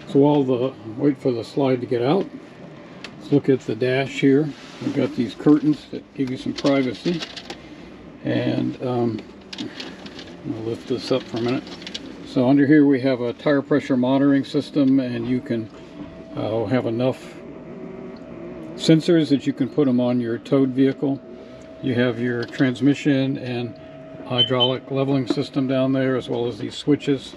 So while wait for the slide to get out, let's look at the dash here. We've got these curtains that give you some privacy. And I'll lift this up for a minute. So under here we have a tire pressure monitoring system, and you can have enough sensors that you can put them on your towed vehicle. You have your transmission and hydraulic leveling system down there, as well as these switches.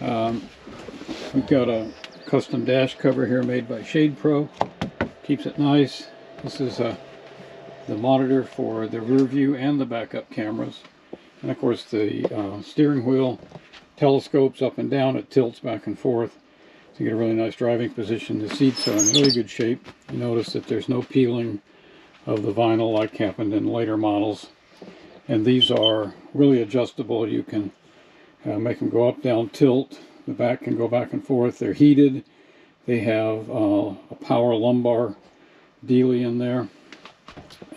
We've got a custom dash cover here made by Shade Pro. Keeps it nice. This is the monitor for the rear view and the backup cameras. And of course the steering wheel telescopes up and down. It tilts back and forth to get a really nice driving position. The seats are in really good shape. You notice that there's no peeling of the vinyl like happened in later models. And these are really adjustable. You can make them go up, down, tilt. The back can go back and forth. They're heated. They have a power lumbar dealie in there.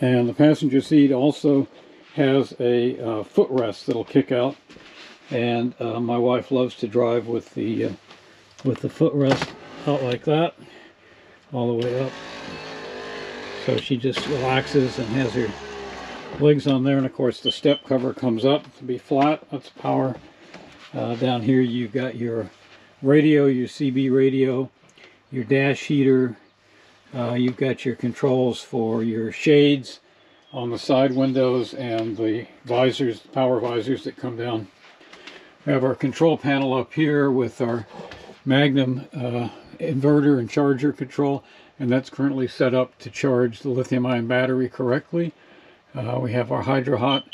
And the passenger seat also has a footrest that'll kick out. And my wife loves to drive with the footrest out like that, all the way up. So she just relaxes and has her legs on there. And of course the step cover comes up to be flat. That's power. Down here you've got your radio, your CB radio, your dash heater. You've got your controls for your shades on the side windows and the visors, power visors that come down. We have our control panel up here with our Magnum inverter and charger control, and that's currently set up to charge the lithium-ion battery correctly. We have our Hydro-Hot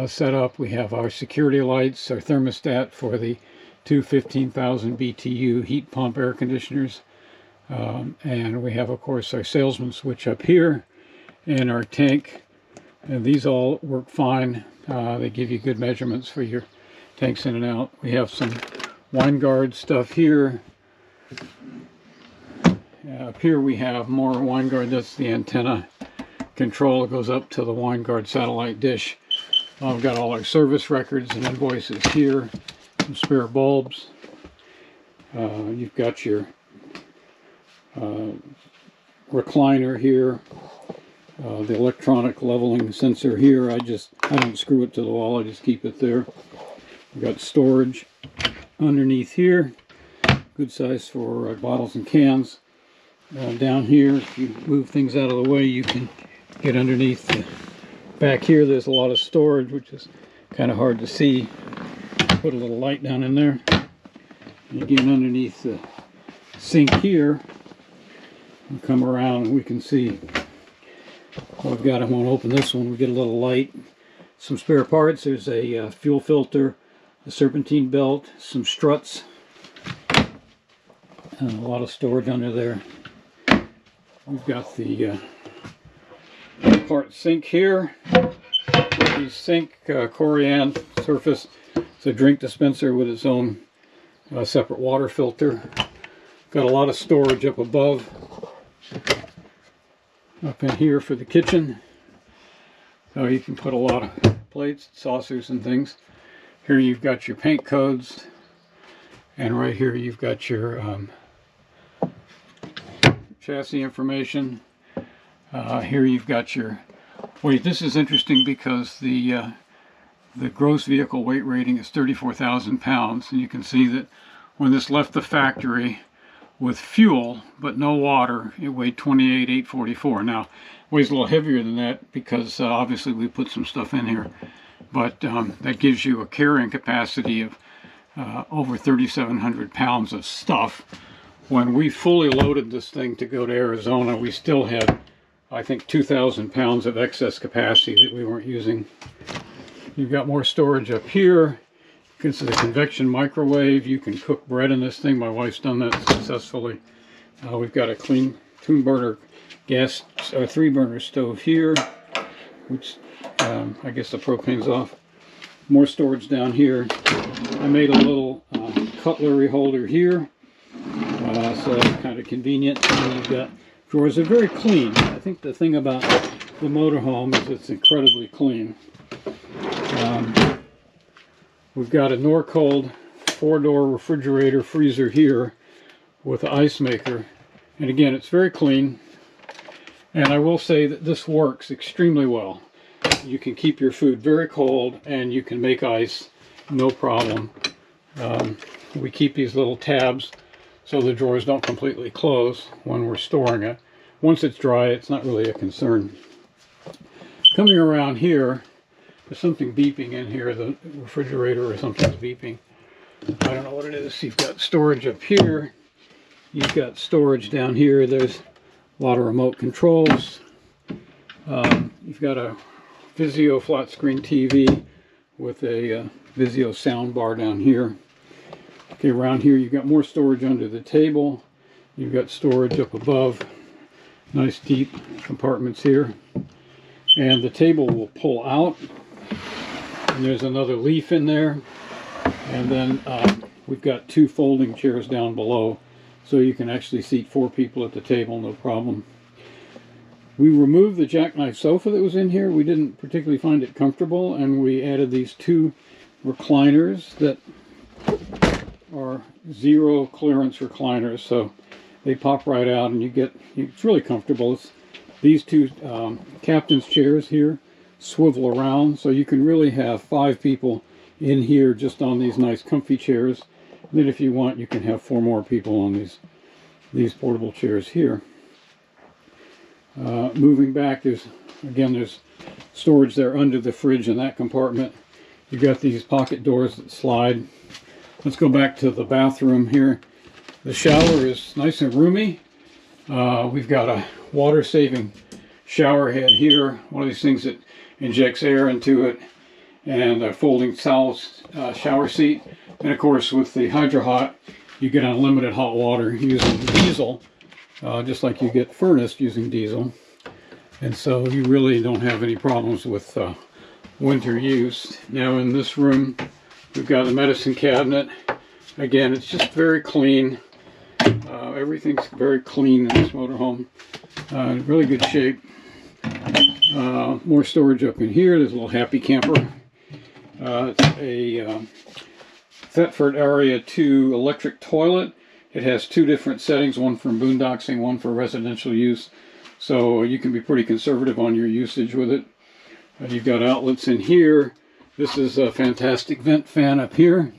set up. We have our security lights, our thermostat for the two 15,000 BTU heat pump air conditioners. And we have, of course, our salesman switch up here and our tank. And these all work fine. They give you good measurements for your tanks in and out. We have some wine guard stuff here. Up here we have more wine guard. That's the antenna control. It goes up to the wine guard satellite dish. We've got all our service records and invoices here. Some spare bulbs. You've got your recliner here. The electronic leveling sensor here. I don't screw it to the wall. I just keep it there. We've got storage underneath here. Good size for bottles and cans. Down here, if you move things out of the way, you can get underneath the back here. There's a lot of storage, which is kind of hard to see. Put a little light down in there. And again, underneath the sink here, we'll come around and we can see what we've got. I won't open this one. We get a little light. Some spare parts. There's a fuel filter, a serpentine belt, some struts, and a lot of storage under there. We've got the part sink here. The sink Corian surface. It's a drink dispenser with its own separate water filter. Got a lot of storage up above. Up in here for the kitchen. So you can put a lot of plates, saucers, and things. Here you've got your paint codes. And right here you've got your chassis information. Here you've got your weight. This is interesting because the gross vehicle weight rating is 34,000 pounds, and you can see that when this left the factory with fuel but no water, it weighed 28,844. Now it weighs a little heavier than that because obviously we put some stuff in here, but that gives you a carrying capacity of over 3,700 pounds of stuff. When we fully loaded this thing to go to Arizona, we still had, I think, 2,000 pounds of excess capacity that we weren't using. You've got more storage up here. This is a convection microwave. You can cook bread in this thing. My wife's done that successfully. We've got a clean 2-burner gas, 3-burner stove here, which I guess the propane's off. More storage down here. I made a little cutlery holder here. So it's kind of convenient. And you've got drawers. They're very clean. I think the thing about the motorhome is it's incredibly clean. We've got a Norcold 4-door refrigerator freezer here with the ice maker. And again, it's very clean. And I will say that this works extremely well. You can keep your food very cold and you can make ice, no problem. We keep these little tabs so the drawers don't completely close when we're storing it. Once it's dry, it's not really a concern. Coming around here, there's something beeping in here. The refrigerator or something's beeping. I don't know what it is. You've got storage up here. You've got storage down here. There's a lot of remote controls. You've got a Vizio flat screen TV with a Vizio sound bar down here. Okay, around here you've got more storage under the table. You've got storage up above. Nice deep compartments here. And the table will pull out. And there's another leaf in there. And then we've got 2 folding chairs down below. So you can actually seat 4 people at the table, no problem. We removed the jackknife sofa that was in here. We didn't particularly find it comfortable, and we added these 2 recliners that are 0 clearance recliners, so they pop right out and it's really comfortable. These 2 captain's chairs here swivel around, so you can really have 5 people in here just on these nice comfy chairs. And then if you want, you can have 4 more people on these portable chairs here. Moving back, there's storage there under the fridge in that compartment. You've got these pocket doors that slide. Let's go back to the bathroom here. The shower is nice and roomy. We've got a water-saving shower head here, one of these things that injects air into it, and a folding towel shower seat. And of course, with the Hydro Hot, you get unlimited hot water using diesel, just like you get furnace using diesel. And so you really don't have any problems with winter use. Now in this room, we've got a medicine cabinet. Again, it's just very clean. Everything's very clean in this motorhome. Really good shape. More storage up in here. There's a little happy camper. It's a Thetford Area 2 electric toilet. It has 2 different settings, one for boondocking, one for residential use. So you can be pretty conservative on your usage with it. You've got outlets in here. This is a fantastic vent fan up here.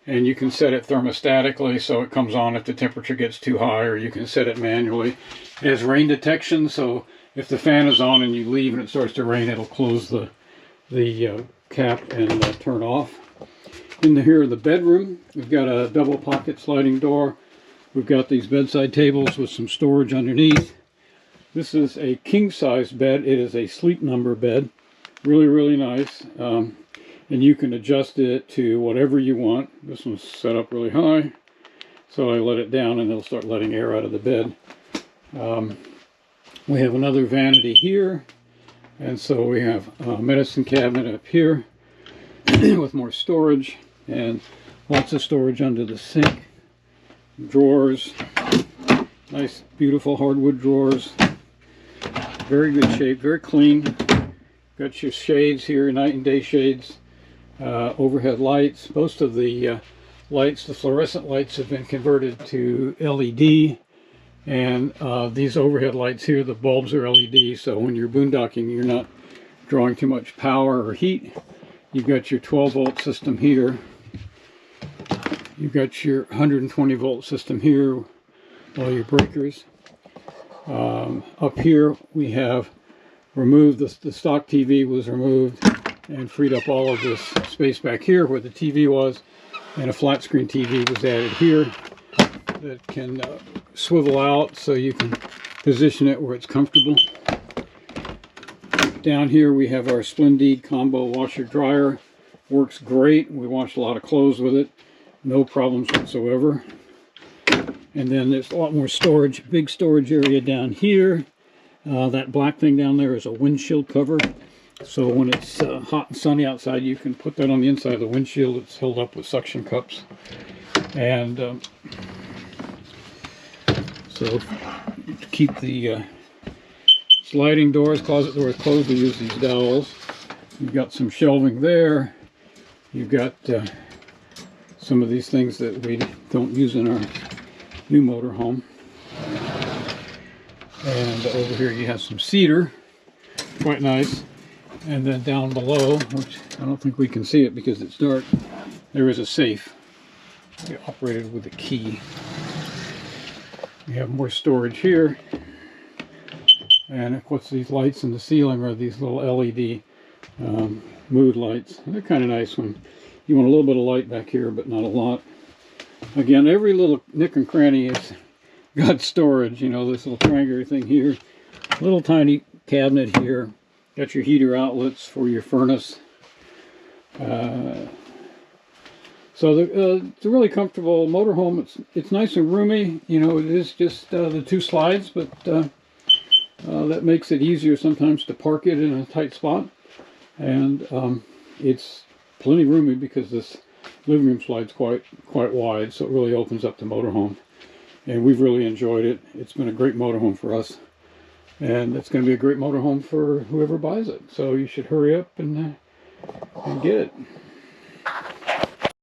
And you can set it thermostatically so it comes on if the temperature gets too high, or you can set it manually. It has rain detection, so if the fan is on and you leave and it starts to rain, it'll close the cap and turn off. In here in the bedroom, we've got a double pocket sliding door. We've got these bedside tables with some storage underneath. This is a king-size bed. It is a sleep number bed. Really, really nice. And you can adjust it to whatever you want. This one's set up really high, so I let it down and it'll start letting air out of the bed. We have another vanity here, and so we have a medicine cabinet up here with more storage, and lots of storage under the sink. Drawers, nice beautiful hardwood drawers. Very good shape, very clean. Got your shades here, night and day shades. Overhead lights. Most of the lights, the fluorescent lights, have been converted to LED, and these overhead lights here, the bulbs are LED, so when you're boondocking, you're not drawing too much power or heat. You've got your 12-volt system here. You've got your 120-volt system here, all your breakers. Up here we have removed, the stock TV was removed and freed up all of this space back here where the TV was, and a flat screen TV was added here that can swivel out so you can position it where it's comfortable. Down here we have our Splendid combo washer dryer. Works great. We washed a lot of clothes with it. No problems whatsoever. And then there's a lot more storage, big storage area down here. That black thing down there is a windshield cover. So when it's hot and sunny outside, you can put that on the inside of the windshield. It's held up with suction cups. And so to keep the sliding doors, closet doors closed, we use these dowels. You've got some shelving there. You've got some of these things that we don't use in new motorhome. And over here you have some cedar, quite nice. And then down below, which I don't think we can see it because it's dark, there is a safe. Operated with a key. We have more storage here. And of course these lights in the ceiling are these little LED mood lights. They're kind of nice when you want a little bit of light back here, but not a lot. Again, every little nick and cranny has got storage. You know, this little triangular thing here, little tiny cabinet here. Got your heater outlets for your furnace. So it's a really comfortable motorhome. It's nice and roomy. You know, it is just the 2 slides, but that makes it easier sometimes to park it in a tight spot. And it's plenty roomy because this living room slide's quite wide, so it really opens up the motorhome. And we've really enjoyed it. It's been a great motorhome for us. And it's going to be a great motorhome for whoever buys it. So you should hurry up and get it.